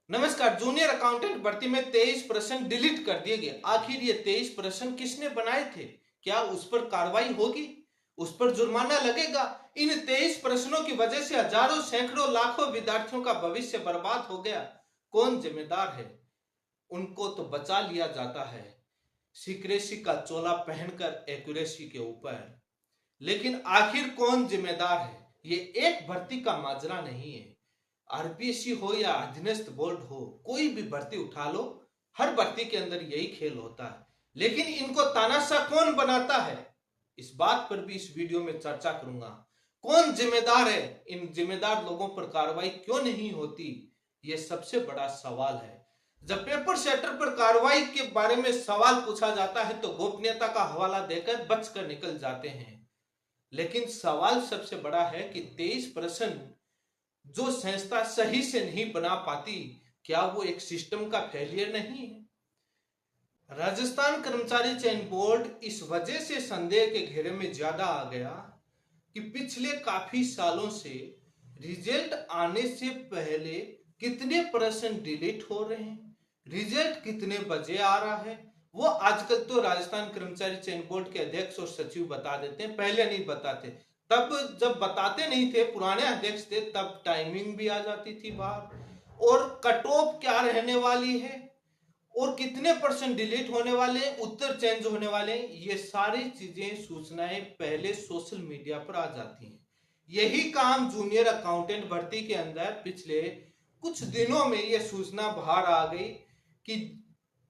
नमस्कार। Junior accountant भर्ती में 23 प्रश्न डिलीट कर दिए गए। आखिर ये 23 प्रश्न किसने बनाए थे? क्या उस पर कार्रवाई होगी? उस पर जुर्माना लगेगा? इन 23 प्रश्नों की वजह से हजारों सैकड़ों लाखों विद्यार्थियों का भविष्य बर्बाद हो गया। कौन जिम्मेदार है? उनको तो बचा लिया जाता है सीक्रेसी का चोला पहनकर एक्यूरेसी के ऊपर, लेकिन आखिर कौन जिम्मेदार है? ये एक भर्ती का माजरा नहीं है। आरपीएससी हो या अधीनस्थ बोर्ड हो, कोई भी भर्ती उठा लो, हर भर्ती के अंदर यही खेल होता है। लेकिन इनको तानाशाह कौन बनाता है, इस बात पर भी इस वीडियो में चर्चा करूंगा। कौन जिम्मेदार है? इन जिम्मेदार लोगों पर कार्रवाई क्यों नहीं होती, यह सबसे बड़ा सवाल है। जब पेपर सेटर पर कार्रवाई के बारे में सवाल पूछा जाता है तो गोपनीयता का हवाला देकर बचकर निकल जाते हैं। लेकिन सवाल सबसे बड़ा है कि 23 प्रश्न जो संस्था सही से नहीं बना पाती, क्या वो एक सिस्टम का फेलियर नहीं है? राजस्थान कर्मचारी चयन बोर्ड इस वजह से संदेह के घेरे में ज्यादा आ गया कि पिछले काफी सालों से रिजल्ट आने से पहले कितने प्रश्न डिलीट हो रहे हैं, रिजल्ट कितने बजे आ रहा है, वो आजकल तो राजस्थान कर्मचारी चयन बोर्ड के अध्यक्ष और सचिव बता देते हैं, पहले नहीं बताते। तब जब बताते नहीं थे, पुराने अध्यक्ष थे, तब टाइमिंग भी आ जाती थी बाहर, और कट ऑफ क्या रहने वाली है, और कितने परसेंट डिलीट होने वाले हैं, उत्तर चेंज होने वाले हैं, ये सारी चीजें सूचनाएं पहले सोशल मीडिया पर आ जाती हैं। यही काम जूनियर अकाउंटेंट भर्ती के अंदर पिछले कुछ दिनों में ये सूचना बाहर आ गई कि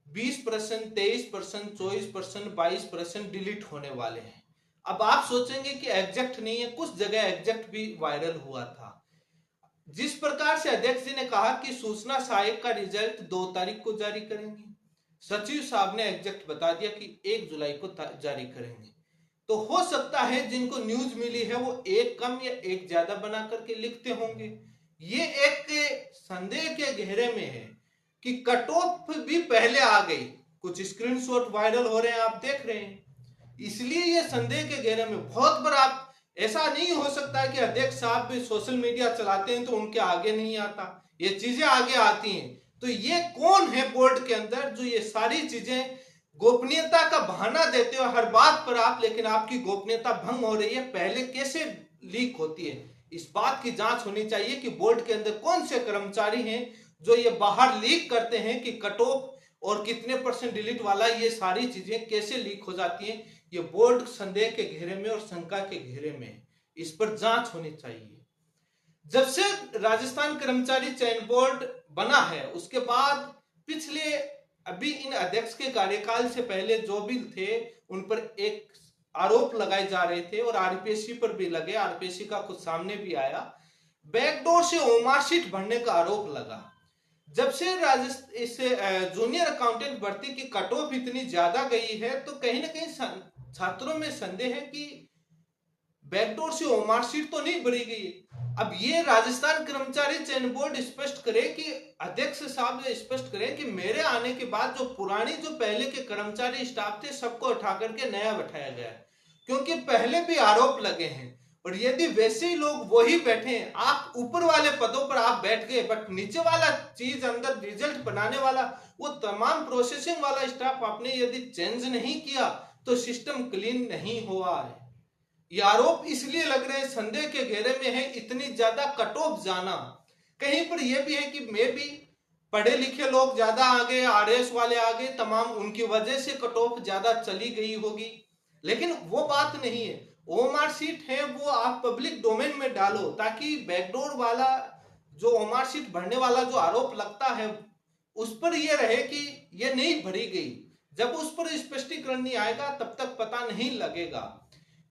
20%, 23%, 24%, 22% डिलीट होने वाले हैं। अब आप सोचेंगे कि एग्जैक्ट नहीं है, कुछ जगह एग्जैक्ट भी वायरल हुआ था। जिस प्रकार से अध्यक्ष जी ने कहा कि सूचना सहायक का रिजल्ट 2 तारीख को जारी करेंगे, सचिव साहब ने एग्जैक्ट बता दिया कि 1 जुलाई को जारी करेंगे। तो हो सकता है जिनको न्यूज मिली है वो एक कम या एक ज्यादा बना करके लिखते होंगे। ये एक संदेह के घेरे में है कि कट ऑफ भी पहले आ गई, कुछ स्क्रीनशॉट वायरल हो रहे हैं, आप देख रहे हैं। इसलिए ये संदेह के घेरे में बहुत बड़ा, ऐसा नहीं हो सकता कि अध्यक्ष साहब भी सोशल मीडिया चलाते हैं तो उनके आगे नहीं आता, ये चीजें आगे आती हैं। तो ये कौन है बोर्ड के अंदर जो ये सारी चीजें गोपनीयता का बहाना देते हो हर बात पर आप, लेकिन आपकी गोपनीयता भंग हो रही है, पहले कैसे लीक होती है, इस बात की जांच होनी चाहिए कि बोर्ड के अंदर कौन से कर्मचारी हैं जो ये बाहर लीक करते हैं कि कट ऑफ और कितने परसेंट डिलीट वाला, ये सारी चीजें कैसे लीक हो जाती हैं। ये बोर्ड संदेह के घेरे में और शंका के घेरे में, इस पर जांच होनी चाहिए। जब से राजस्थान कर्मचारी चयन बोर्ड बना है उसके बाद पिछले अभी इन अध्यक्ष के कार्यकाल से पहले जो भी थे उन पर एक आरोप लगाए जा रहे थे और आरपीएससी पर भी लगे, आरपीएससी का कुछ सामने भी आया, बैकडोर से ओमारशीट भरने का आरोप लगा। जब से इस जूनियर अकाउंटेंट भर्ती की कट ऑफ इतनी ज्यादा गई है तो कहीं ना कहीं छात्रों में संदेह है कि बैकडोर से ओमारशीट तो नहीं भरी गई। अब ये राजस्थान कर्मचारी चयन बोर्ड स्पष्ट करे कि अध्यक्ष साहब स्पष्ट करें कि मेरे आने के बाद जो पुरानी जो पहले के कर्मचारी स्टाफ थे सबको उठा करके नया बैठाया गया है, क्योंकि पहले भी आरोप लगे हैं। और यदि वैसे ही लोग वही बैठे हैं, आप ऊपर वाले पदों पर आप बैठ गए बट नीचे वाला चीज अंदर रिजल्ट बनाने वाला वो तमाम प्रोसेसिंग वाला स्टाफ आपने यदि चेंज नहीं किया तो सिस्टम क्लीन नहीं हुआ है। ये आरोप इसलिए लग रहे हैं, संदेह के घेरे में है इतनी ज्यादा कट ऑफ जाना। कहीं पर यह भी है कि मे भी पढ़े लिखे लोग ज्यादा आ गए, आरएस वाले आ गए, तमाम उनकी वजह से कट ऑफ ज्यादा चली गई होगी, लेकिन वो बात नहीं है। ओमारशीट है वो आप पब्लिक डोमेन में डालो ताकि बैकडोर वाला जो ओमारशीट भरने वाला जो आरोप लगता है उस पर यह रहे कि यह नहीं भरी गई। जब उस पर स्पष्टीकरण नहीं आएगा तब तक पता नहीं लगेगा,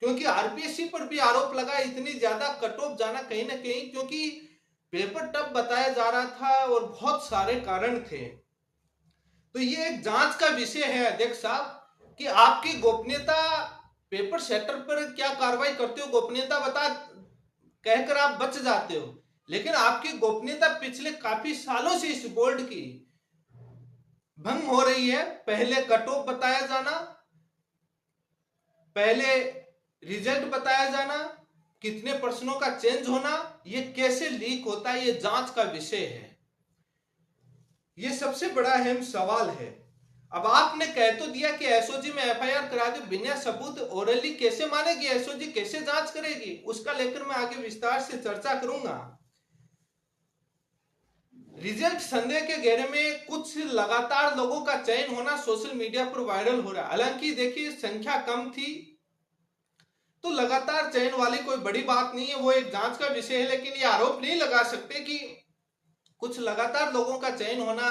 क्योंकि आरपीएससी पर भी आरोप लगा इतनी ज्यादा कट ऑफ जाना कहीं ना कहीं क्योंकि पेपर टफ बताया जा रहा था और बहुत सारे कारण थे। तो ये एक जांच का विषय है अध्यक्ष साहब कि आपकी गोपनीयता पेपर सेटर पर क्या कार्रवाई करते हो, गोपनीयता बता कहकर आप बच जाते हो, लेकिन आपकी गोपनीयता पिछले काफी सालों से इस बोर्ड की भंग हो रही है। पहले कट ऑफ बताया जाना, पहले रिजल्ट बताया जाना, कितने प्रश्नों का चेंज होना, ये कैसे लीक होता है, ये जांच का विषय है। ये सबसे बड़ा अहम सवाल है। अब आपने कह तो दिया कि एसओजी में एफआईआर करा दे, बिना सबूत ओरली कैसे मानेगी एसओजी, कैसे जांच करेगी, उसका लेकर मैं आगे विस्तार से चर्चा करूंगा। रिजल्ट संदेह के घेरे में कुछ लगातार लोगों का चयन होना सोशल मीडिया पर वायरल हो रहा है। हालांकि देखिए संख्या कम थी तो लगातार चयन वाली कोई बड़ी बात नहीं है, वो एक जांच का विषय है। लेकिन ये आरोप नहीं लगा सकते कि कुछ लगातार लोगों का चयन होना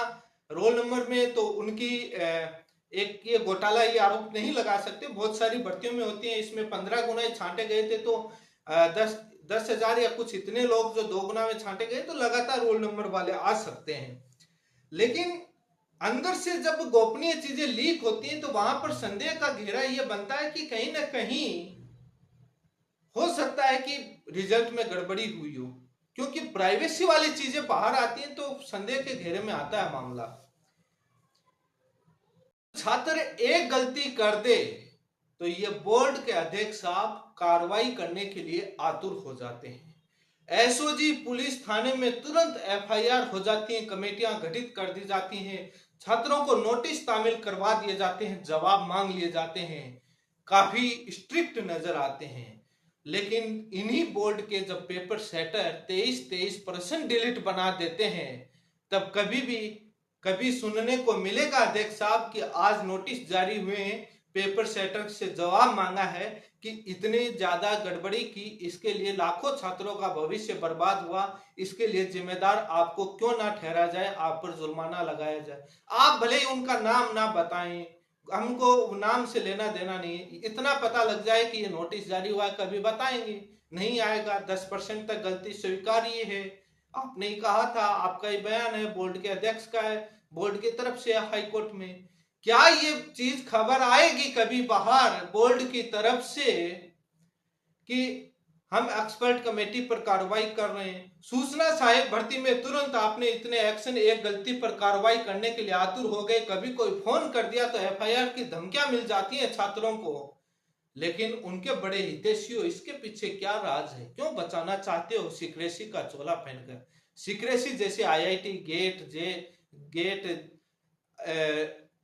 रोल नंबर में, तो उनकी एक ये घोटाला, ये आरोप नहीं लगा सकते। बहुत सारी भर्तियों में होती है, इसमें 15 गुना छांटे गए थे तो 10,000 या कुछ इतने लोग जो 2 गुना में छांटे गए, तो लगातार रोल नंबर वाले आ सकते हैं। लेकिन अंदर से जब गोपनीय चीजें लीक होती हैं तो वहां पर संदेह का घेरा यह बनता है कि कहीं ना कहीं हो सकता है कि रिजल्ट में गड़बड़ी हुई हो, क्योंकि प्राइवेसी वाली चीजें बाहर आती हैं तो संदेह के घेरे में आता है मामला। छात्र एक गलती कर दे तो ये बोर्ड के अध्यक्ष साहब कार्रवाई करने के लिए आतुर हो जाते हैं। एसओजी पुलिस थाने में तुरंत एफआईआर हो जाती है, कमेटियां गठित कर दी जाती हैं, छात्रों को नोटिस तामील करवा दिए जाते हैं, जवाब मांग लिए जाते हैं, काफी स्ट्रिक्ट नजर आते हैं। लेकिन इन्हीं बोर्ड के जब पेपर सेटर 23% डिलीट बना देते हैं, तब कभी सुनने को मिलेगा अध्यक्ष साहब कि आज नोटिस जारी हुए हैं, पेपर सेटर से जवाब मांगा है कि इतने ज्यादा गड़बड़ी की, इसके लिए लाखों छात्रों का भविष्य बर्बाद हुआ, इसके लिए जिम्मेदार आपको क्यों ना ठहरा जाए, आप पर जुर्माना लगाया जाए। आप भले ही उनका नाम ना बताएं, हमको नाम से लेना देना नहीं है, इतना पता लग जाए कि ये नोटिस जारी हुआ है, कभी बताएंगे नहीं आएगा। 10% तक गलती स्वीकार्य है, आपने ही कहा था, आपका ही बयान है, बोर्ड के अध्यक्ष का है, बोर्ड की तरफ से हाई कोर्ट में। क्या ये चीज खबर आएगी कभी बाहर बोर्ड की तरफ से कि हम एक्सपर्ट कमेटी पर कार्रवाई कर रहे हैं? सूचना सहायक भर्ती में तुरंत आपने इतने एक्शन, एक गलती पर कार्रवाई करने के लिए आतुर हो गए, कभी कोई फोन कर दिया तो एफआईआर की धमकियां मिल जाती हैं छात्रों को। लेकिन उनके बड़े हितैषी हो, इसके पीछे क्या राज है? क्यों बचाना चाहते हो सीक्रेसी का चोला पहनकर? सीक्रेसी जैसे आईआईटी, गेट,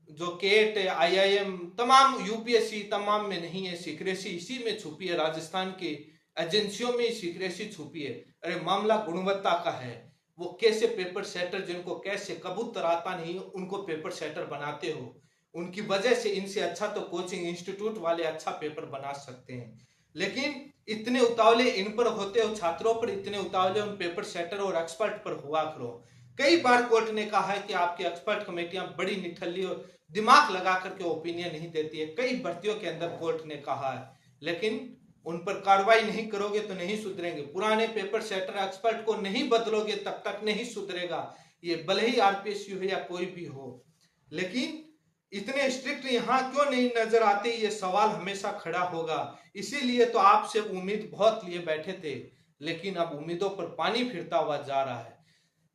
जो केट, आईआईएम, तमाम यूपीएससी तमाम में नहीं है सीक्रेसी, इसी में छुपी है, राजस्थान की एजेंसियों में सीक्रेसी छुपी है। अरे मामला गुणवत्ता का है, वो कैसे पेपर सेटर, जिनको कैसे कबूतर आता नहीं उनको पेपर सेटर बनाते हो, उनकी वजह से इनसे अच्छा तो कोचिंग इंस्टीट्यूट वाले अच्छा पेपर बना सकते हैं। लेकिन इतने उतावले इन पर होते हो, छात्रों पर इतने उतावले उन पेपर सेटर और एक्सपर्ट पर हुआ करो। कई बार कोर्ट ने कहा है कि आपकी एक्सपर्ट कमेटियां बड़ी निठल्ली और दिमाग लगा करके ओपिनियन नहीं देती है, कई भर्तियों के अंदर कोर्ट ने कहा है। लेकिन उन पर कार्रवाई नहीं करोगे तो नहीं सुधरेंगे। पुराने पेपर सेटर एक्सपर्ट को नहीं बदलोगे तब तक नहीं सुधरेगा, ये भले ही आरपीएसयू हो या कोई भी हो। लेकिन इतने स्ट्रिक्ट यहाँ क्यों नहीं नजर आते, ये सवाल हमेशा खड़ा होगा। इसीलिए तो आपसे उम्मीद बहुत लिए बैठे थे, लेकिन अब उम्मीदों पर पानी फिरता हुआ जा रहा है।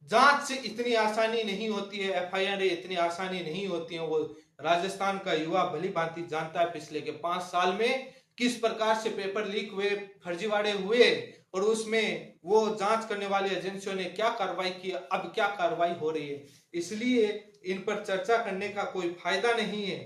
जांच से इतनी आसानी नहीं होती है, एफआईआर इतनी आसानी नहीं होती है। वो राजस्थान का युवा भली भांति जानता है पिछले के 5 साल में किस प्रकार से पेपर लीक हुए, फर्जीवाड़े हुए, और उसमें वो जांच करने वाली एजेंसियों ने क्या कार्रवाई की, अब क्या कार्रवाई हो रही है। इसलिए इन पर चर्चा करने का कोई फायदा नहीं है।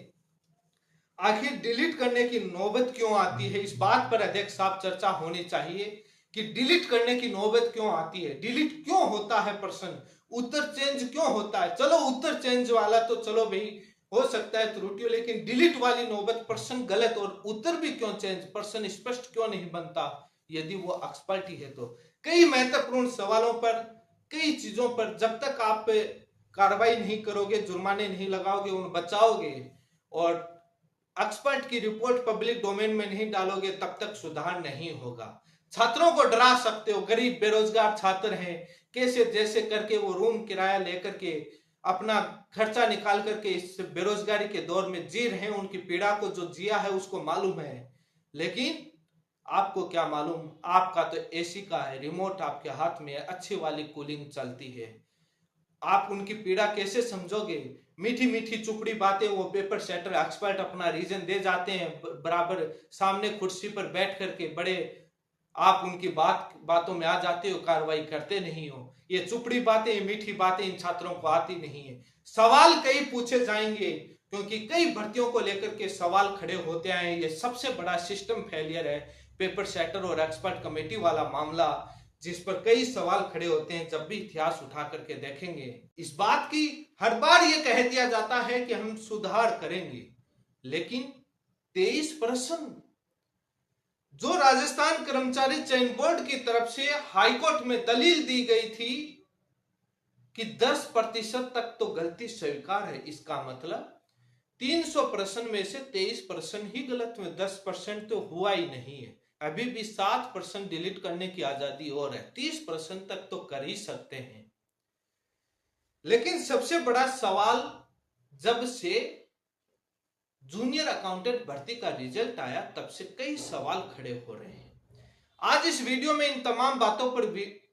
आखिर डिलीट करने की नौबत क्यों आती है, इस बात पर अध्यक्ष साहब चर्चा होनी चाहिए कि डिलीट करने की नौबत क्यों आती है, डिलीट क्यों होता है पर्सन, उत्तर चेंज क्यों होता है। चलो उत्तर चेंज वाला तो चलो भाई हो सकता है त्रुटि, लेकिन डिलीट वाली नौबत, पर्सन गलत और उत्तर भी क्यों चेंज, पर्सन स्पष्ट क्यों नहीं बनता यदि वो एक्सपर्ट ही है तो। कई महत्वपूर्ण सवालों पर, कई चीजों पर जब तक आप कार्रवाई नहीं करोगे, जुर्माने नहीं लगाओगे, उन बचाओगे और एक्सपर्ट की रिपोर्ट पब्लिक डोमेन में नहीं डालोगे, तब तक सुधार नहीं होगा। छात्रों को डरा सकते हो, गरीब बेरोजगार छात्र हैं, कैसे जैसे करके वो रूम किराया लेकर के अपना खर्चा निकाल करके इस बेरोजगारी के दौर में जी रहे हैं। उनकी पीड़ा को जो जिया है उसको मालूम है, लेकिन आपको क्या मालूम, आपका तो एसी का है, रिमोट आपके हाथ में है, अच्छी वाली कूलिंग चलती है, आप उनकी पीड़ा कैसे समझोगे। मीठी मीठी चुपड़ी बातें वो पेपर सेटर एक्सपर्ट अपना रीजन दे जाते हैं, बराबर सामने कुर्सी पर बैठ करके बड़े आप उनकी बातों में आ जाते हो, कार्रवाई करते नहीं हो। ये चुपड़ी बातें, ये मीठी बातें इन छात्रों को आती नहीं है। सवाल कई पूछे जाएंगे क्योंकि कई भर्तियों को लेकर के सवाल खड़े होते हैं। ये सबसे बड़ा सिस्टम फेलियर है, पेपर सेटर और एक्सपर्ट कमेटी वाला मामला, जिस पर कई सवाल खड़े होते हैं जब भी इतिहास उठा करके देखेंगे। इस बात की हर बार ये कह दिया जाता है कि हम सुधार करेंगे, लेकिन 23 प्रश्न जो राजस्थान कर्मचारी चयन बोर्ड की तरफ से हाईकोर्ट में दलील दी गई थी कि 10% तक तो गलती स्वीकार है, इसका मतलब 300 प्रश्न में से 23 प्रश्न ही गलत हुए, 10% तो हुआ ही नहीं है। अभी भी 7% डिलीट करने की आजादी और है, 30% तक तो कर ही सकते हैं। लेकिन सबसे बड़ा सवाल, जब से जूनियर अकाउंटेंट भर्ती का रिजल्ट आया तब से कई सवाल खड़े हो रहे हैं। आज इस वीडियो में इन तमाम बातों पर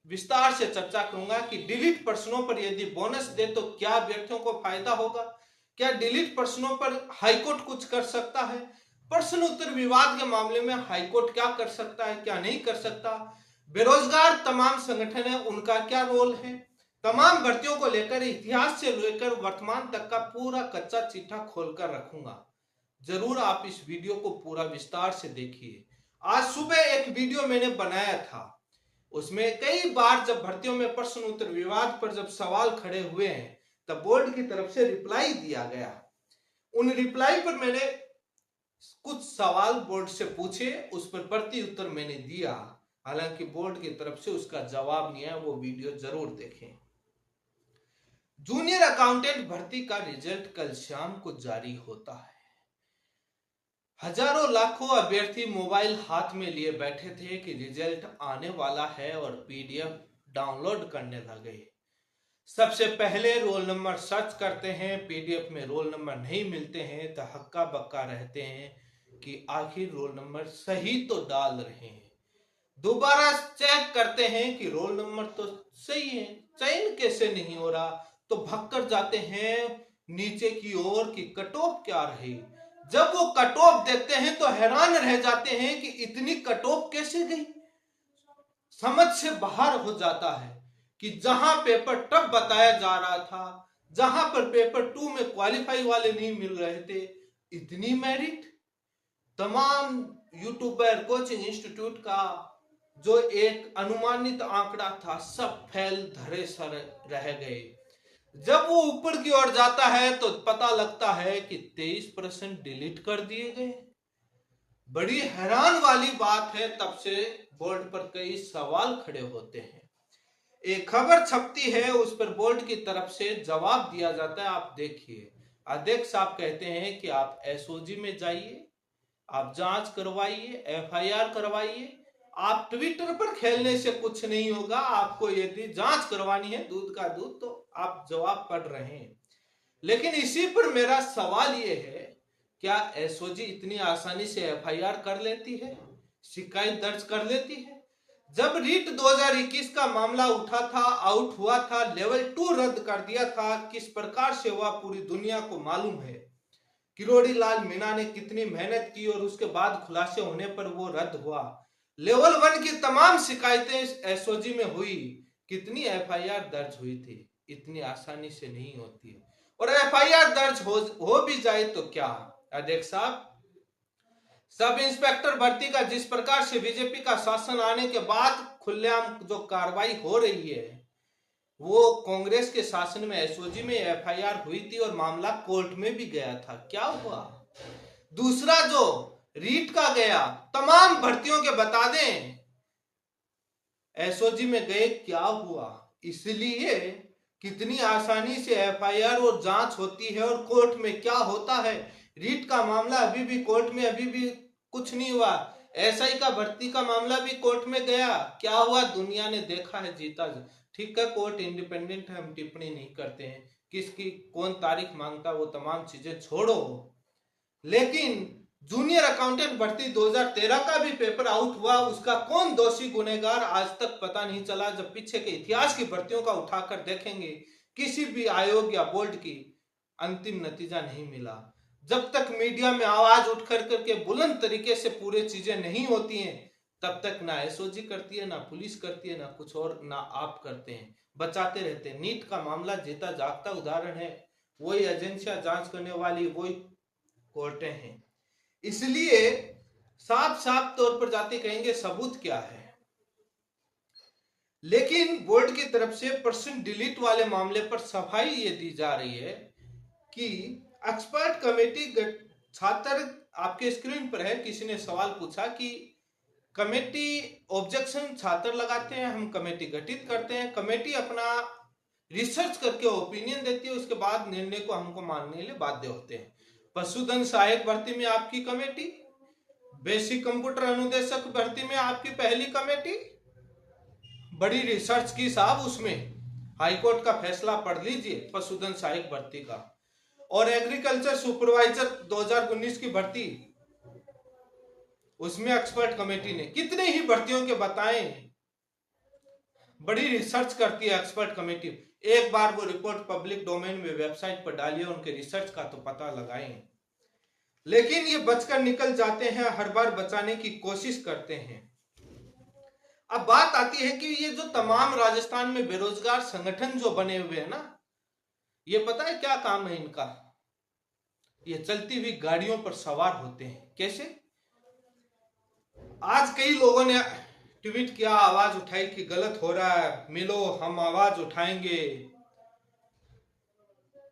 विस्तार से चर्चा करूंगा कि डिलीट प्रश्नों पर यदि बोनस दे तो क्या अभ्यर्थियों को फायदा होगा, क्या डिलीट प्रश्नों पर हाईकोर्ट कुछ कर सकता है, प्रश्न उत्तर विवाद के मामले में हाईकोर्ट क्या कर सकता है, क्या नहीं कर सकता, बेरोजगार तमाम संगठन है उनका क्या रोल है, तमाम भर्तियों को लेकर इतिहास से लेकर वर्तमान तक का पूरा कच्चा चिट्ठा खोलकर रखूंगा। जरूर आप इस वीडियो को पूरा विस्तार से देखिए। आज सुबह एक वीडियो मैंने बनाया था, उसमें कई बार जब भर्तियों में प्रश्न उत्तर विवाद पर जब सवाल खड़े हुए हैं तब बोर्ड की तरफ से रिप्लाई दिया गया। उन रिप्लाई पर मैंने कुछ सवाल बोर्ड से पूछे, उस पर प्रति उत्तर मैंने दिया। हालांकि बोर्ड की तरफ से उसका जवाब नहीं है, वो वीडियो जरूर देखें। जूनियर अकाउंटेंट भर्ती का रिजल्ट कल शाम को जारी होता है। हजारों लाखों अभ्यर्थी मोबाइल हाथ में लिए बैठे थे कि रिजल्ट आने वाला है और पीडीएफ डाउनलोड करने लगे। सबसे पहले रोल नंबर सर्च करते हैं, पीडीएफ में रोल नंबर नहीं मिलते हैं तो हक्का बक्का रहते हैं कि आखिर रोल नंबर सही तो डाल रहे हैं। दोबारा चेक करते हैं कि रोल नंबर तो सही है, चयन कैसे नहीं हो रहा, तो भक्कर जाते हैं नीचे की ओर कि कट ऑफ क्या रही। जब वो कट ऑफ देखते हैं तो हैरान रह जाते हैं कि इतनी कट ऑफ कैसे गई। समझ से बाहर हो जाता है कि जहां पेपर टफ बताया जा रहा था, जहां पर पेपर 2 में क्वालिफाई वाले नहीं मिल रहे थे, इतनी मेरिट। तमाम यूट्यूबर, कोचिंग इंस्टीट्यूट का जो एक अनुमानित आंकड़ा था, सब फेल धरे सर रह गए। जब वो ऊपर की ओर जाता है तो पता लगता है कि 23% डिलीट कर दिए गए। बड़ी हैरान वाली बात है। तब से बोर्ड पर कई सवाल खड़े होते हैं। एक खबर छपती है, उस पर बोर्ड की तरफ से जवाब दिया जाता है। आप देखिए, अध्यक्ष साहब कहते हैं कि आप एसओजी में जाइए, आप जांच करवाइए, एफआईआर करवाइए। आप ट्विटर पर खेलने से कुछ नहीं होगा। आपको यदि जांच करवानी है दूध का दूध, तो आप जवाब पढ़ रहे हैं। लेकिन इसी पर मेरा सवाल यह है, क्या एसओजी इतनी आसानी से एफआईआर कर लेती है, शिकायत दर्ज कर लेती है? जब रीट 2021 का मामला उठा था, आउट हुआ था, लेवल 2 रद्द कर दिया था, किस प्रकार से हुआ पूरी दुनिया को मालूम है। किरोड़ी लाल मीणा ने कितनी मेहनत की और उसके बाद खुलासे होने पर वो रद्द हुआ। लेवल 1 की तमाम शिकायतें एसओजी में हुई, कितनी एफआईआर दर्ज हुई थी। इतनी आसानी से नहीं होती है। और एफआईआर दर्ज हो भी जाए तो क्या, अध्यक्ष साहब, सब इंस्पेक्टर भर्ती का जिस प्रकार से बीजेपी का शासन आने के बाद खुलेआम जो कार्रवाई हो रही है, वो कांग्रेस के शासन में एसओजी में एफआईआर हुई थी और मामला कोर्ट में भी गया था। क्या हुआ? दूसरा जो रीट का गया, तमाम भर्तियों के बता दें, एसओजी में गए, क्या हुआ? इसलिए कितनी आसानी से एफआईआर और जांच होती है और कोर्ट में क्या होता है। रीट का मामला अभी भी कोर्ट में, अभी भी कुछ नहीं हुआ। एसआई का भर्ती का मामला भी कोर्ट में गया, क्या हुआ? दुनिया ने देखा है, जीता। ठीक है, कोर्ट इंडिपेंडेंट है, हम टिप्पणी नहीं करते हैं, किसकी कौन तारीख मांगता, वो तमाम चीजें छोड़ो। लेकिन जूनियर अकाउंटेंट भर्ती 2013 का भी पेपर आउट हुआ, उसका कौन दोषी गुनहगार आज तक पता नहीं चला। जब पीछे के इतिहास की भर्तियों का उठाकर देखेंगे, किसी भी आयोग या बोर्ड की अंतिम नतीजा नहीं मिला। जब तक मीडिया में आवाज उठ कर करके बुलंद तरीके से पूरे चीजें नहीं होती हैं, तब तक ना एसओजी करती है, ना पुलिस करती है, ना कुछ और, ना आप करते हैं, बचाते रहते हैं। नीट का मामला जीता जागता उदाहरण है, वही एजेंसियां जांच करने वाली, वही कोर्टें हैं। इसलिए साफ साफ तौर पर जाते कहेंगे सबूत क्या है। लेकिन बोर्ड की तरफ से पर्सन डिलीट वाले मामले पर सफाई ये दी जा रही है कि एक्सपर्ट कमेटी छात्र, आपके स्क्रीन पर है, किसी ने सवाल पूछा कि कमेटी ऑब्जेक्शन छात्र लगाते हैं, हम कमेटी गठित करते हैं, कमेटी अपना रिसर्च करके ओपिनियन देती है, उसके बाद निर्णय को हमको मानने के लिए बाध्य होते हैं। पशुधन सहायक भर्ती में आपकी कमेटी, बेसिक कंप्यूटर अनुदेशक भर्ती में आपकी पहली कमेटी, बड़ी रिसर्च की साहब, उसमें हाईकोर्ट का फैसला पढ़ लीजिए पशुधन सहायक भर्ती का। और एग्रीकल्चर सुपरवाइजर 2019 की भर्ती, उसमें एक्सपर्ट कमेटी ने कितने ही भर्तियों के बताए, बड़ी रिसर्च करती है एक्सपर्ट कमेटी। एक बार वो रिपोर्ट पब्लिक डोमेन में वेबसाइट पर डालिए, उनके रिसर्च का तो पता लगाएं। लेकिन ये बचकर निकल जाते हैं, हर बार बचाने की कोशिश करते हैं। अब बात आती है कि ये जो तमाम राजस्थान में बेरोजगार संगठन जो बने हुए हैं ना, ये पता है क्या काम है इनका? ये चलती हुई गाड़ियों पर सवार होते हैं। कैसे? आज कई लोगों ने ट्वीट किया, आवाज उठाई कि गलत हो रहा है, मिलो हम आवाज उठाएंगे।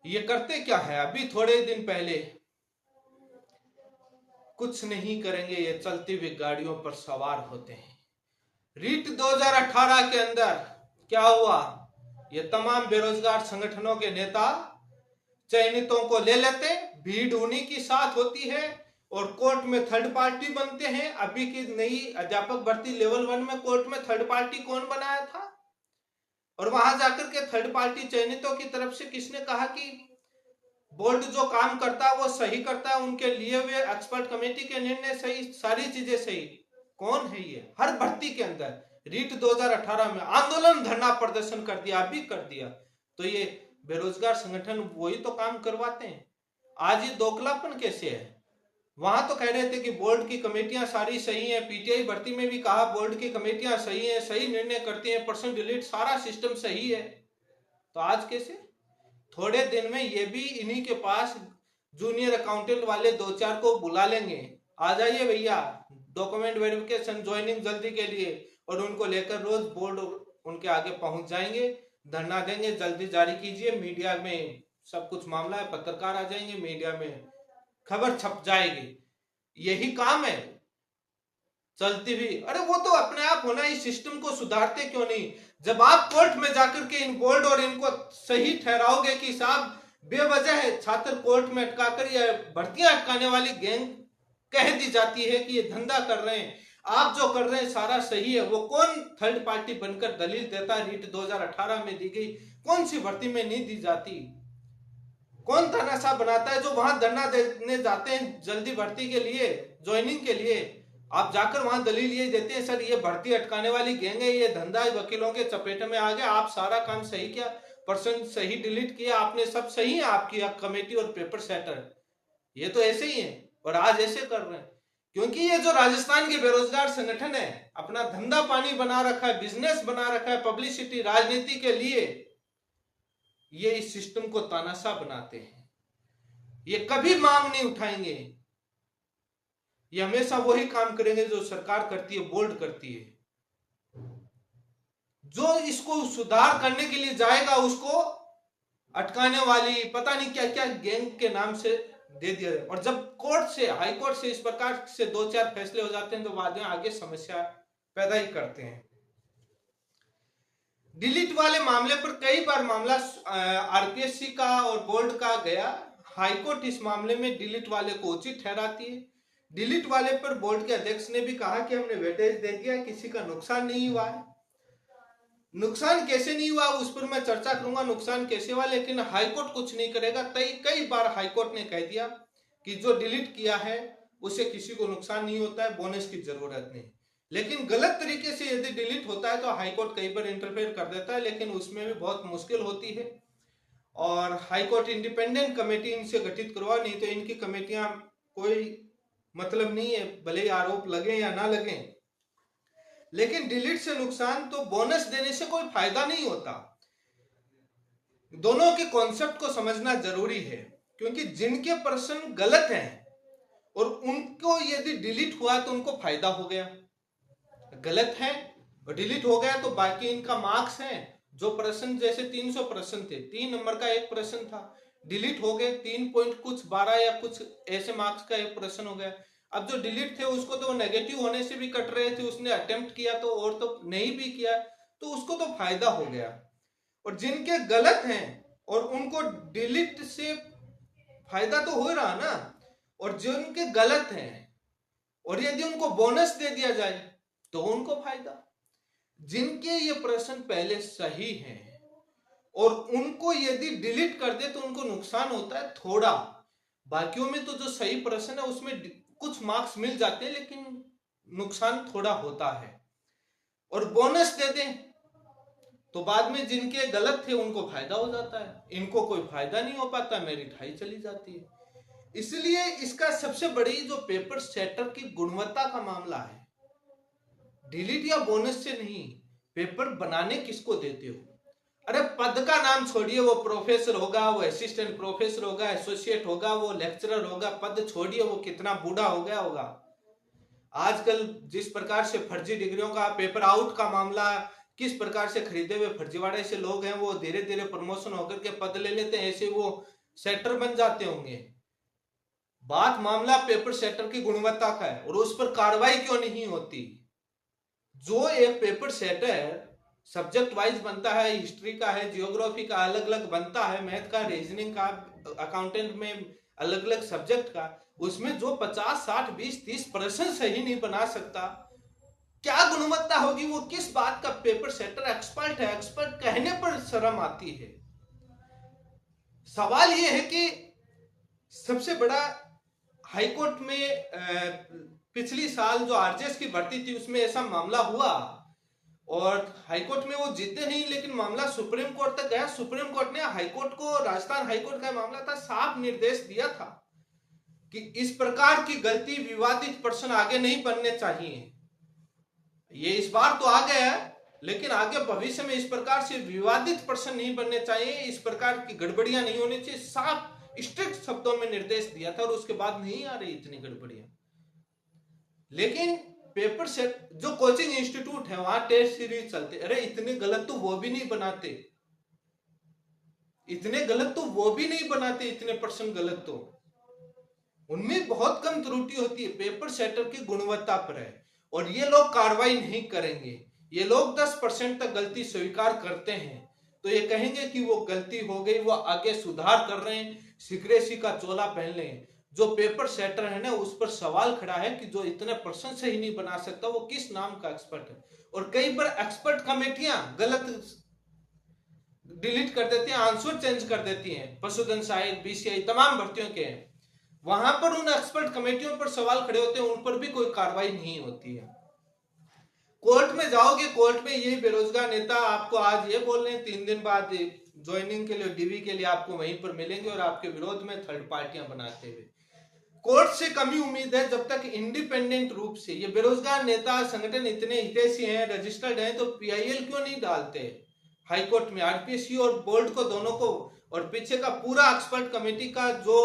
ये करते क्या है? अभी थोड़े दिन पहले कुछ नहीं करेंगे, ये चलती हुई गाड़ियों पर सवार होते हैं। रीट 2018 के अंदर क्या हुआ? ये तमाम बेरोजगार संगठनों के नेता चयनितों को ले लेते, भीड़ उन्हीं की साथ होती है और कोर्ट में थर्ड पार्टी बनते हैं। अभी की नई अध्यापक भर्ती लेवल 1 में कोर्ट में थर्ड पार्टी कौन बनाया था? और वहां जाकर के थर्ड पार्टी चयनितों की तरफ से किसने कहा कि बोर्ड जो काम करता है वो सही करता है, उनके लिए हुए एक्सपर्ट कमेटी के निर्णय सही, सारी चीजें सही। कौन है ये? हर भर्ती के अंदर रीट 2018 में आंदोलन, धरना प्रदर्शन कर दिया, अभी कर दिया। तो ये बेरोजगार संगठन वही तो काम करवाते हैं। आज ये दोगलापन कैसे है? वहां तो कह रहे थे कि बोर्ड की कमेटियां सारी सही हैं, पीटीआई भर्ती में भी कहा बोर्ड की कमेटियां सही हैं, सही निर्णय करती हैं, पर्सन डिलीट सारा सिस्टम सही है। तो आज कैसे? थोड़े दिन में ये भी इन्हीं के पास जूनियर अकाउंटेंट वाले 2-4 को बुला लेंगे, आ जाइए भैया डॉक्यूमेंट वेरिफिकेशन ज्वाइनिंग जल्दी के लिए, और उनको लेकर रोज बोर्ड उनके आगे पहुंच जाएंगे, धरना देंगे, जल्दी जारी कीजिए, मीडिया में सब कुछ मामला है, पत्रकार आ जाएंगे, मीडिया में खबर छप जाएगी। यही काम है चलती भी। अरे वो तो अपने आप होना, इस सिस्टम को सुधारते क्यों नहीं? जब आप कोर्ट में जाकर के इन बोर्ड और इनको सही ठहराओगे कि साहब बेवजह है छात्र कोर्ट में अटकाकर या भर्तियां अटकाने वाली गैंग कह दी जाती है कि ये धंधा कर रहे हैं, आप जो कर रहे हैं सारा सही है, वो कौन थर्ड पार्टी बनकर दलील देता है? रीट 2018 में दी गई कौन सी भर्ती में नहीं दी जाती? कौन तानाशाह बनाता है जो वहां धरना देने जाते हैं जल्दी भर्ती के लिए, ज्वाइनिंग के लिए? आप जाकर वहां दलील ये देते हैं सर ये भर्ती अटकाने वाली गैंग है, ये धंधा वकीलों के चपेट में आ गया, आप सारा काम सही किया, पर्सन सही डिलीट किया आपने, सब सही है आपकी कमेटी और पेपर सेटर, ये तो ऐसे ही है। और आज ऐसे कर रहे हैं क्योंकि ये जो राजस्थान के बेरोजगार संगठन है अपना धंधा पानी बना रखा है, बिजनेस बना रखा है, पब्लिसिटी राजनीति के लिए ये इस सिस्टम को तानाशाह बनाते हैं। ये कभी मांग नहीं उठाएंगे, ये हमेशा वही काम करेंगे जो सरकार करती है, बोर्ड करती है। जो इसको सुधार करने के लिए जाएगा उसको अटकाने वाली पता नहीं क्या क्या गैंग के नाम से दे दिया जाए। और जब कोर्ट से, हाई कोर्ट से इस प्रकार से 2-4 फैसले हो जाते हैं तो बाद में आगे समस्या पैदा ही करते हैं। डिलीट वाले मामले पर कई बार मामला आरपीएससी का और बोर्ड का गया, हाईकोर्ट इस मामले में डिलीट वाले को उचित ठहराती है। डिलीट वाले पर बोर्ड के अध्यक्ष ने भी कहा कि हमने वेटेज दे दिया, किसी का नुकसान नहीं हुआ है। नुकसान कैसे नहीं हुआ उस पर मैं चर्चा करूंगा, नुकसान कैसे हुआ, लेकिन हाईकोर्ट कुछ नहीं करेगा। कई बार हाईकोर्ट ने कह दिया कि जो डिलीट किया है उसे किसी को नुकसान नहीं होता है, बोनस की जरूरत नहीं। लेकिन गलत तरीके से यदि डिलीट होता है तो हाईकोर्ट कई बार इंटरफेयर कर देता है, लेकिन उसमें भी बहुत मुश्किल होती है। और हाईकोर्ट इंडिपेंडेंट कमेटी इनसे गठित करवा, नहीं तो इनकी कमेटियां कोई मतलब नहीं है, भले ही आरोप लगे या ना लगे। लेकिन डिलीट से नुकसान तो बोनस देने से कोई फायदा नहीं होता। दोनों के कॉन्सेप्ट को समझना जरूरी है, क्योंकि जिनके प्रश्न गलत हैं और उनको यदि डिलीट हुआ तो उनको फायदा हो गया, गलत है और डिलीट हो गया तो बाकी इनका मार्क्स है। जो प्रश्न जैसे 300 प्रश्न थे, 3 नंबर का एक प्रश्न था, डिलीट हो गए, 3 पॉइंट कुछ 12 या कुछ ऐसे मार्क्स का एक प्रश्न हो गया। अब जो डिलीट थे उसको तो नेगेटिव होने से भी कट रहे थे, उसने अटेम्प्ट किया तो और तो नहीं भी किया तो उसको तो फायदा हो गया। और जिनके गलत हैं और उनको डिलीट से फायदा तो हो रहा ना, और जिनके गलत हैं और यदि उनको बोनस दे दिया जाए तो उनको फायदा। जिनके ये प्रश्न पहले सही हैं और उनको यदि डिलीट कर दे तो उनको नुकसान होता है थोड़ा, बाकियों में तो जो सही प्रश्न है उसमें कुछ मार्क्स मिल जाते हैं लेकिन नुकसान थोड़ा होता है। और बोनस दे दें तो बाद में जिनके गलत थे उनको फायदा हो जाता है, इनको कोई फायदा नहीं हो पाता, मेरिट हाई चली जाती है। इसलिए इसका सबसे बड़ी जो पेपर सेटर की गुणवत्ता का मामला है, डिलीट या बोनस से नहीं, पेपर बनाने किसको देते हो। अरे पद का नाम छोड़िए, वो प्रोफेसर होगा, वो असिस्टेंट प्रोफेसर होगा, एसोसिएट होगा, वो लेक्चरर होगा, पद छोड़िए वो कितना बूढ़ा हो गया होगा। आजकल जिस प्रकार से फर्जी डिग्रियों का पेपर आउट का मामला, किस प्रकार से खरीदे हुए फर्जीवाड़े से लोग हैं वो धीरे धीरे प्रमोशन होकर के पद ले लेते हैं, ऐसे वो सेटर बन जाते होंगे। बात मामला पेपर सेटर की गुणवत्ता का है और उस पर कार्रवाई क्यों नहीं होती। जो एक पेपर सेटर सब्जेक्ट वाइज बनता है, हिस्ट्री का है, जियोग्राफी का अलग अलग बनता है, मैथ का, रीजनिंग का, अकाउंटेंट में अलग अलग सब्जेक्ट का, उसमें जो 50, 60, 20, 30 प्रश्न सही नहीं बना सकता, क्या गुणवत्ता होगी। वो किस बात का पेपर सेटर एक्सपर्ट है, एक्सपर्ट कहने पर शर्म आती है। सवाल ये है कि सबसे बड़ा हाईकोर्ट में पिछली साल जो आरजेएस की भर्ती थी उसमें ऐसा मामला हुआ और हाईकोर्ट में वो जीते नहीं, लेकिन मामला सुप्रीम कोर्ट तक गया। सुप्रीम कोर्ट ने हाईकोर्ट को, राजस्थान हाईकोर्ट का मामला था, साफ निर्देश दिया था कि इस प्रकार की गलती विवादित प्रश्न आगे नहीं बनने चाहिए। ये इस बार तो आ गया है, लेकिन आगे भविष्य में इस प्रकार से विवादित प्रश्न नहीं बनने चाहिए, इस प्रकार की गड़बड़ियां नहीं होनी चाहिए। साफ स्ट्रिक्ट शब्दों में निर्देश दिया था और उसके बाद नहीं आ रही इतनी गड़बड़ियां। लेकिन पेपर सेट जो कोचिंग इंस्टीट्यूट है वहां टेस्ट सीरीज चलते, अरे इतने गलत तो वो भी नहीं बनाते, इतने गलत तो वो भी नहीं बनाते, इतने प्रश्न गलत तो उनमें बहुत कम त्रुटि होती है। पेपर सेटर की गुणवत्ता पर है और ये लोग कार्रवाई नहीं करेंगे। ये लोग 10% तक गलती स्वीकार करते हैं तो ये कहेंगे कि वो गलती हो गई, वो आगे सुधार कर रहे हैं, सिक्रेसी का चोला पहन लें। जो पेपर सेटर है ना, उस पर सवाल खड़ा है कि जो इतने प्रश्न सही नहीं बना सकता वो किस नाम का एक्सपर्ट है। और कई बार एक्सपर्ट कमेटियां गलत डिलीट कर देती हैं, आंसर चेंज कर देती हैं, पशुधन सहायक, बीसीआई, तमाम भर्तियों के हैं। वहां पर उन एक्सपर्ट कमेटियों पर सवाल खड़े होते हैं, उन पर भी कोई कार्रवाई नहीं होती है। कोर्ट में जाओगे, कोर्ट में यही बेरोजगार नेता आपको आज ये बोल रहे हैं, 3 दिन बाद ज्वाइनिंग के लिए, डीवी के लिए आपको वहीं पर मिलेंगे और आपके विरोध में थर्ड पार्टियां बनाते हुए। कोर्ट से कमी उम्मीद है जब तक इंडिपेंडेंट रूप से ये बेरोजगार नेता संगठन इतने हितैषी हैं, रजिस्टर्ड हैं, तो पीआईएल क्यों नहीं डालते हाईकोर्ट में, आरपीएससी और बोर्ड को, दोनों को, और पीछे का पूरा एक्सपर्ट कमेटी का जो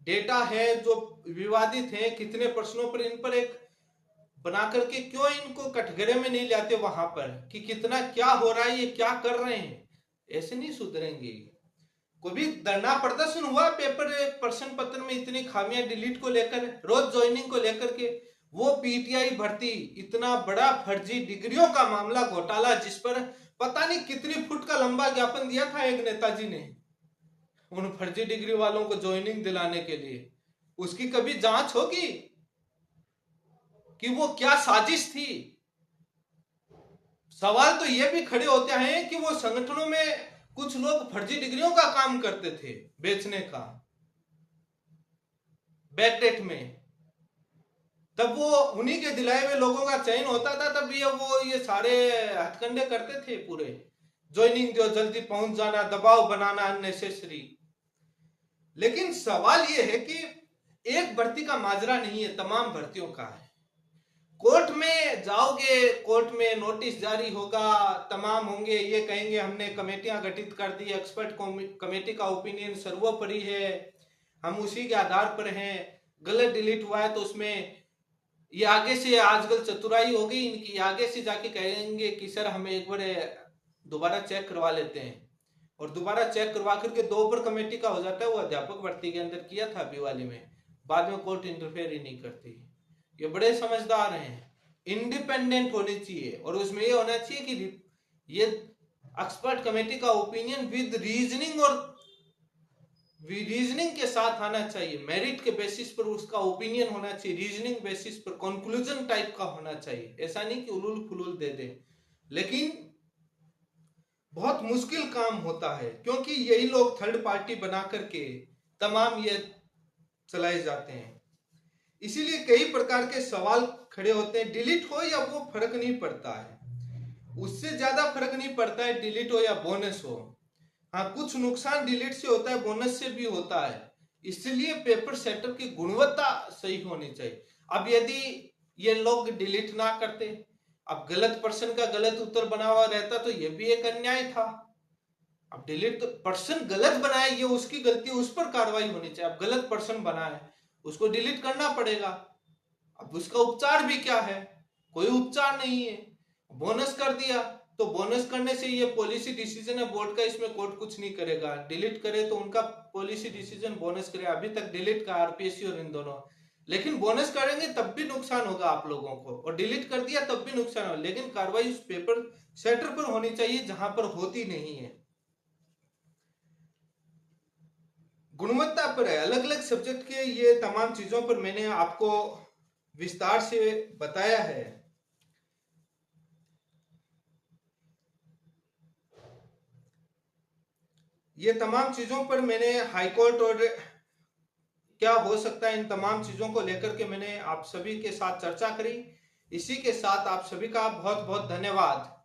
डेटा है, जो विवादित है, कितने प्रश्नों पर, इन पर एक बना करके क्यों इनको कटघरे में नहीं लाते वहां पर कि कितना क्या हो रहा है, ये क्या कर रहे हैं। ऐसे नहीं सुधरेंगे। कोई भी धरना प्रदर्शन हुआ पेपर प्रश्न पत्र में इतनी खामियां डिलीट को लेकर, रोज ज्वाइनिंग को लेकर के, वो पीटीआई भर्ती, इतना बड़ा फर्जी डिग्रियों का मामला, घोटाला, जिस पर पता नहीं कितनी फुट का लंबा ज्ञापन दिया था एक नेताजी ने उन फर्जी डिग्री वालों को ज्वाइनिंग दिलाने के लिए। उसकी कभी जांच होगी कि वो क्या साजिश थी। सवाल तो ये भी खड़े होते हैं कि वो संगठनों में कुछ लोग फर्जी डिग्रियों का काम करते थे, बेचने का, बैकडेट में, तब वो उन्हीं के दिलाए हुए लोगों का चयन होता था, तब ये सारे हथकंडे करते थे पूरे, ज्वाइनिंग दो, जल्दी पहुंच जाना, दबाव बनाना अननेसेसरी। लेकिन सवाल ये है कि एक भर्ती का माजरा नहीं है, तमाम भर्तियों का है। कोर्ट में जाओगे, कोर्ट में नोटिस जारी होगा, तमाम होंगे, ये कहेंगे हमने कमेटियां गठित कर दी, एक्सपर्ट कमेटी का ओपिनियन सर्वोपरि है, हम उसी के आधार पर हैं, गलत डिलीट हुआ है तो उसमें ये आगे से आजकल चतुराई हो गई इनकी, आगे से जाके कहेंगे कि सर हमें एक बार दोबारा चेक करवा लेते हैं, और दोबारा चेक करवा करके 2 पर कमेटी का हो जाता है। वो अध्यापक भर्ती के अंदर किया था अभी वाले में, बाद में कोर्ट इंटरफेयर ही नहीं करती। ये बड़े समझदार हैं, इंडिपेंडेंट होनी चाहिए, और उसमें ये होना चाहिए कि ये एक्सपर्ट कमेटी का ओपिनियन विद रीजनिंग और रीजनिंग के साथ आना चाहिए, मेरिट के बेसिस पर उसका ओपिनियन होना चाहिए, रीजनिंग बेसिस पर कंक्लूजन टाइप का होना चाहिए, ऐसा नहीं कि उलूल फुलूल दे दे। लेकिन बहुत मुश्किल काम होता है, क्योंकि यही लोग थर्ड पार्टी बना करके तमाम ये चलाए जाते हैं। इसीलिए कई प्रकार के सवाल खड़े होते हैं, डिलीट हो या वो फर्क नहीं पड़ता है, उससे ज्यादा फर्क नहीं पड़ता है डिलीट हो या बोनस हो। हाँ, कुछ नुकसान डिलीट से होता है, बोनस से भी होता है, इसलिए पेपर सेटर की गुणवत्ता सही होनी चाहिए। अब यदि ये लोग डिलीट ना करते, अब गलत पर्सन का गलत उत्तर बना हुआ रहता तो ये भी एक अन्याय था। अब डिलीट तो पर्सन गलत बनाए, ये उसकी गलती, उस पर कार्रवाई होनी चाहिए। अब गलत पर्सन बनाए, उसको डिलीट करना पड़ेगा। अब उसका उपचार भी क्या है? कोई उपचार नहीं है। बोनस कर दिया तो बोनस करने से ये पॉलिसी डिसीजन है बोर्ड का, इसमें कोर्ट कुछ नहीं करेगा। डिलीट करे तो उनका पॉलिसी डिसीजन, बोनस करे, अभी तक डिलीट का आरपीएससी और इन दोनों, लेकिन बोनस करेंगे तब भी नुकसान होगा आप लोगों को, और डिलीट कर दिया तब भी नुकसान होगा। लेकिन कार्रवाई उस पेपर सेटर पर होनी चाहिए जहां पर होती नहीं है। गुणवत्ता पर है, अलग अलग सब्जेक्ट के ये तमाम चीजों पर मैंने आपको विस्तार से बताया है। ये तमाम चीजों पर मैंने हाईकोर्ट और क्या हो सकता है, इन तमाम चीजों को लेकर के मैंने आप सभी के साथ चर्चा करी। इसी के साथ आप सभी का बहुत बहुत धन्यवाद।